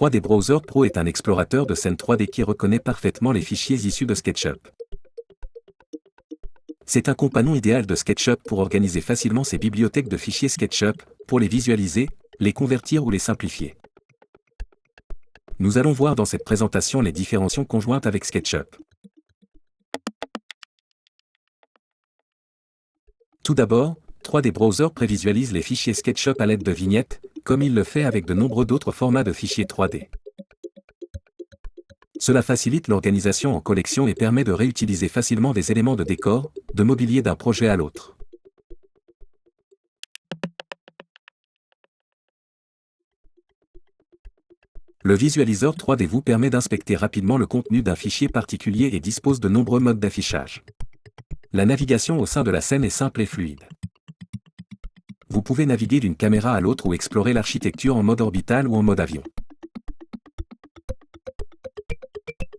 3D Browser Pro est un explorateur de scènes 3D qui reconnaît parfaitement les fichiers issus de SketchUp. C'est un compagnon idéal de SketchUp pour organiser facilement ses bibliothèques de fichiers SketchUp, pour les visualiser, les convertir ou les simplifier. Nous allons voir dans cette présentation les différences conjointes avec SketchUp. Tout d'abord, 3D Browser prévisualise les fichiers SketchUp à l'aide de vignettes, comme il le fait avec de nombreux autres formats de fichiers 3D. Cela facilite l'organisation en collection et permet de réutiliser facilement des éléments de décor, de mobilier d'un projet à l'autre. Le visualiseur 3D vous permet d'inspecter rapidement le contenu d'un fichier particulier et dispose de nombreux modes d'affichage. La navigation au sein de la scène est simple et fluide. Vous pouvez naviguer d'une caméra à l'autre ou explorer l'architecture en mode orbital ou en mode avion.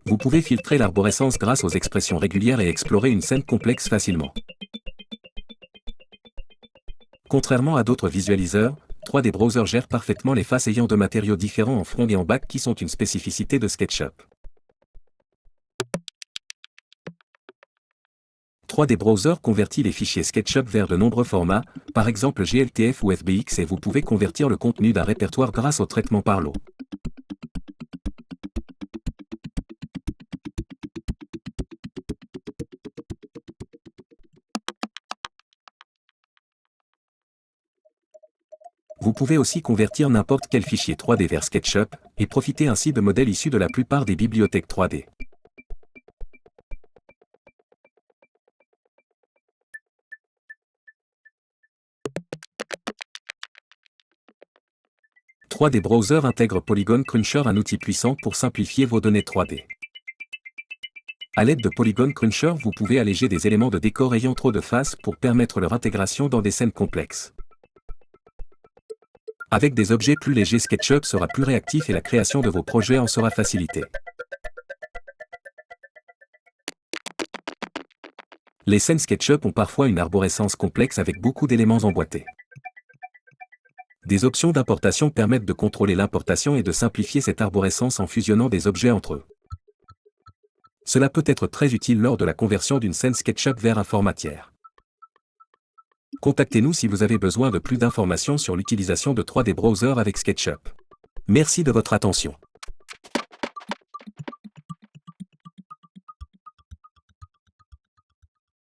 Vous pouvez filtrer l'arborescence grâce aux expressions régulières et explorer une scène complexe facilement. Contrairement à d'autres visualiseurs, 3D Browser gère parfaitement les faces ayant de matériaux différents en front et en back qui sont une spécificité de SketchUp. 3D Browser convertit les fichiers SketchUp vers de nombreux formats, par exemple GLTF ou FBX, et vous pouvez convertir le contenu d'un répertoire grâce au traitement par l'eau. Vous pouvez aussi convertir n'importe quel fichier 3D vers SketchUp, et profiter ainsi de modèles issus de la plupart des bibliothèques 3D. « 3D Browser intègre Polygon Cruncher, un outil puissant pour simplifier vos données 3D. À l'aide de Polygon Cruncher, vous pouvez alléger des éléments de décor ayant trop de faces pour permettre leur intégration dans des scènes complexes. Avec des objets plus légers, SketchUp sera plus réactif et la création de vos projets en sera facilitée. Les scènes SketchUp ont parfois une arborescence complexe avec beaucoup d'éléments emboîtés. Des options d'importation permettent de contrôler l'importation et de simplifier cette arborescence en fusionnant des objets entre eux. Cela peut être très utile lors de la conversion d'une scène SketchUp vers un format tiers. Contactez-nous si vous avez besoin de plus d'informations sur l'utilisation de 3D Browser avec SketchUp. Merci de votre attention.